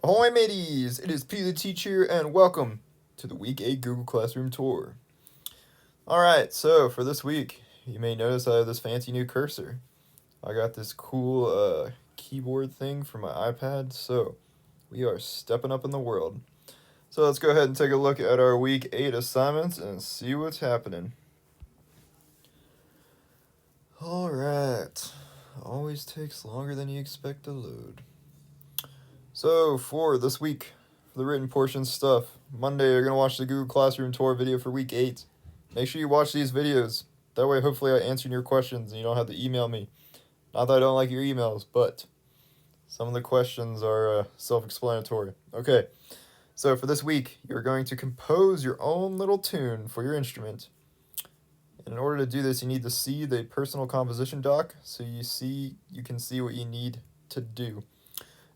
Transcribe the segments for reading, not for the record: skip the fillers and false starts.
Ahoy mateys! It is P the Teacher and welcome to the Week 8 Google Classroom Tour. Alright, so for this week, you may notice I have this fancy new cursor. I got this cool keyboard thing for my iPad, so we are stepping up in the world. So let's go ahead and take a look at our Week 8 assignments and see what's happening. Alright, always takes longer than you expect to load. So for this week, for the written portion stuff, Monday you're going to watch the Google Classroom Tour video for Week 8. Make sure you watch these videos. That way hopefully I answer your questions and you don't have to email me. Not that I don't like your emails, but some of the questions are self-explanatory. Okay, so for this week, you're going to compose your own little tune for your instrument. And in order to do this, you need to see the personal composition doc so you can see what you need to do.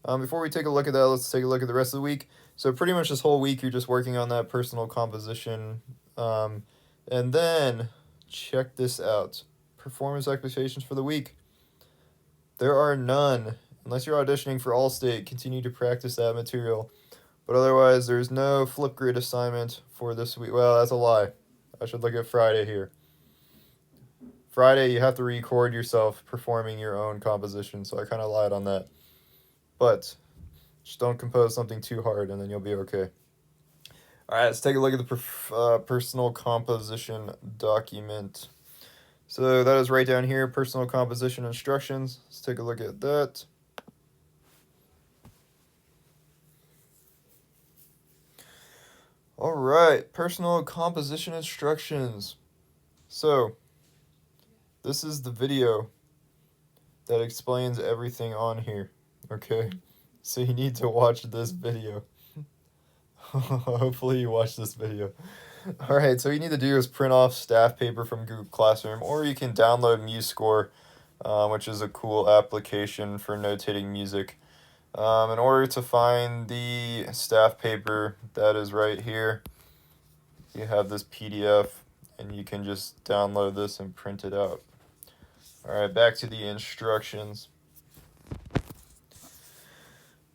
Before we take a look at that, let's take a look at the rest of the week. So pretty much this whole week, you're just working on that personal composition. And then, check this out. Performance expectations for the week. There are none. Unless you're auditioning for Allstate, continue to practice that material. But otherwise, there's no Flipgrid assignment for this week. Well, that's a lie. I should look at Friday here. Friday, you have to record yourself performing your own composition, so I kind of lied on that. But just don't compose something too hard and then you'll be okay. Alright, let's take a look at the personal composition document. So that is right down here, personal composition instructions. Let's take a look at that. Alright, personal composition instructions. So, this is the video that explains everything on here. Okay, so you need to watch this video. Hopefully you watch this video. Alright, so what you need to do is print off staff paper from Google Classroom, or you can download MuseScore, which is a cool application for notating music. In order to find the staff paper, that is right here. You have this PDF, and you can just download this and print it out. Alright, back to the instructions.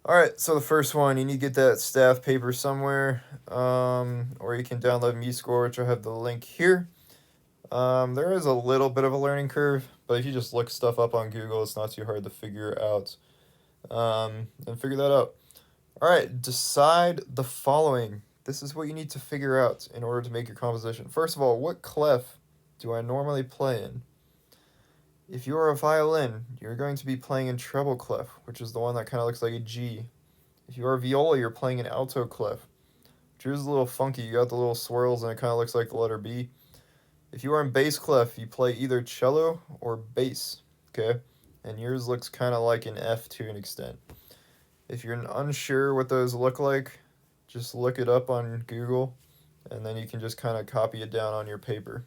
Alright, so the first one, you need to get that staff paper somewhere, or you can download MuseScore, which I have the link here. There is a little bit of a learning curve, but if you just look stuff up on Google, it's not too hard to figure out, and figure that out. Alright, decide the following. This is what you need to figure out in order to make your composition. First of all, what clef do I normally play in? If you are a violin, you're going to be playing in treble clef, which is the one that kind of looks like a G. If you are a viola, you're playing in alto clef, which is a little funky. You got the little swirls and it kind of looks like the letter B. If you are in bass clef, you play either cello or bass, okay? And yours looks kind of like an F to an extent. If you're unsure what those look like, just look it up on Google, and then you can just kind of copy it down on your paper.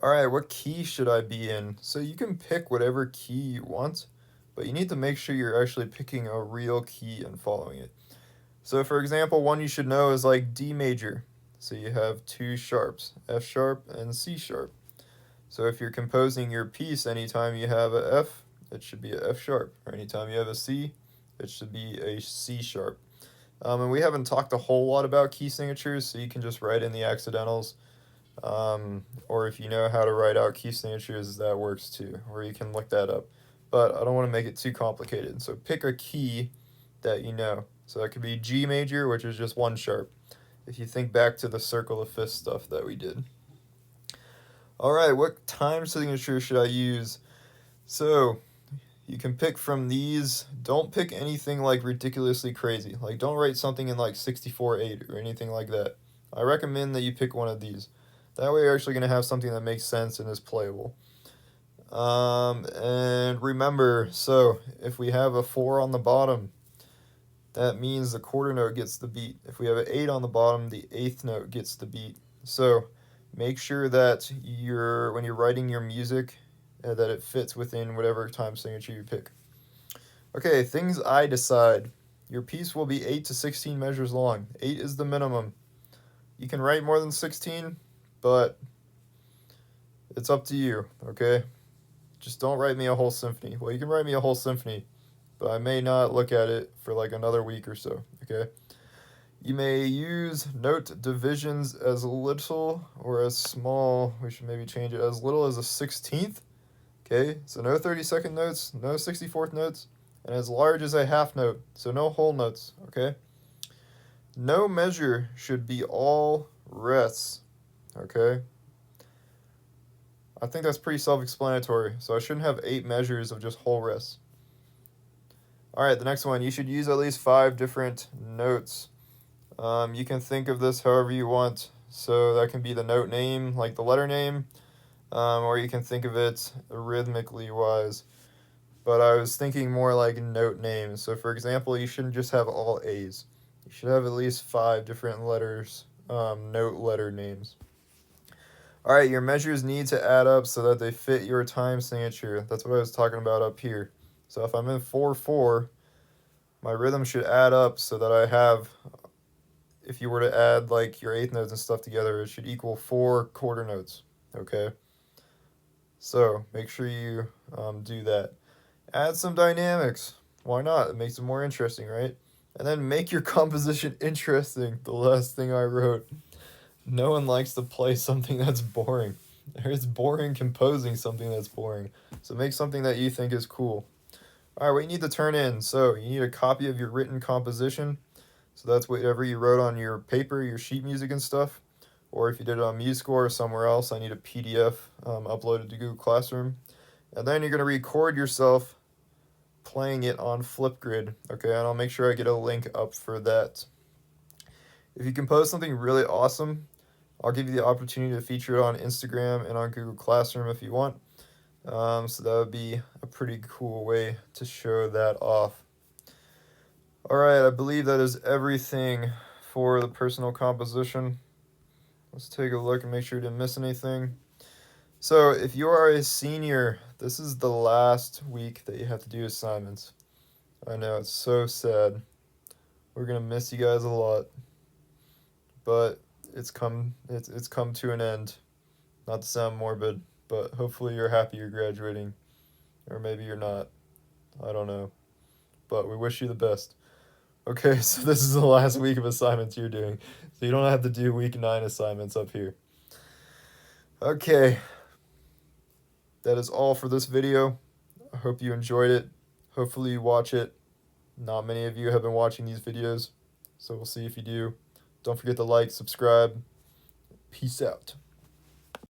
Alright, what key should I be in? So you can pick whatever key you want, but you need to make sure you're actually picking a real key and following it. So for example, one you should know is like D major. So you have two sharps, F sharp and C sharp. So if you're composing your piece, anytime you have a F, it should be a F sharp. Or anytime you have a C, it should be a C sharp. And we haven't talked a whole lot about key signatures, so you can just write in the accidentals. Or if you know how to write out key signatures, that works too, or you can look that up. But I don't want to make it too complicated, so pick a key that you know. So that could be G major, which is just one sharp, if you think back to the circle of fifths stuff that we did. Alright, what time signature should I use? So, you can pick from these. Don't pick anything like ridiculously crazy. Like, don't write something in like 64/8 or anything like that. I recommend that you pick one of these. That way you're actually going to have something that makes sense and is playable. And remember, so if we have a 4 on the bottom, that means the quarter note gets the beat. If we have an 8 on the bottom, the 8th note gets the beat. So make sure that when you're writing your music, that it fits within whatever time signature you pick. Okay, things I decide. Your piece will be 8 to 16 measures long. 8 is the minimum. You can write more than 16, but it's up to you, okay? Just don't write me a whole symphony. Well, you can write me a whole symphony, but I may not look at it for like another week or so, okay? You may use note divisions as little or as small. We should maybe change it as little as a 16th. Okay, so no 32nd notes, no 64th notes, and as large as a half note, so no whole notes, okay? No measure should be all rests, okay? I think that's pretty self-explanatory, so I shouldn't have 8 measures of just whole rests. Alright, the next one, you should use at least 5 different notes. You can think of this however you want, so that can be the note name, like the letter name, or you can think of it rhythmically wise. But I was thinking more like note names. So for example, you shouldn't just have all A's. You should have at least 5 different letters, note letter names. Alright, your measures need to add up so that they fit your time signature. That's what I was talking about up here. So if I'm in 4/4, my rhythm should add up so that I have, if you were to add like your eighth notes and stuff together, it should equal 4 quarter notes, okay? So make sure you do that. Add some dynamics. Why not? It makes it more interesting, right? And then make your composition interesting. The last thing I wrote. No one likes to play something that's boring. It's boring composing something that's boring. So make something that you think is cool. Alright, what you need to turn in. So you need a copy of your written composition. So that's whatever you wrote on your paper, your sheet music and stuff. Or if you did it on MuseScore or somewhere else, I need a PDF uploaded to Google Classroom. And then you're going to record yourself playing it on Flipgrid, okay? And I'll make sure I get a link up for that. If you compose something really awesome, I'll give you the opportunity to feature it on Instagram and on Google Classroom if you want. So that would be a pretty cool way to show that off. Alright, I believe that is everything for the personal composition. Let's take a look and make sure you didn't miss anything. So if you are a senior, this is the last week that you have to do assignments. I know, it's so sad. We're gonna miss you guys a lot. But it's come to an end. Not to sound morbid, but hopefully you're happy you're graduating. Or maybe you're not. I don't know. But we wish you the best. Okay, so this is the last week of assignments you're doing. So you don't have to do week 9 assignments up here. Okay. That is all for this video. I hope you enjoyed it. Hopefully you watch it. Not many of you have been watching these videos, so we'll see if you do. Don't forget to like, subscribe. Peace out.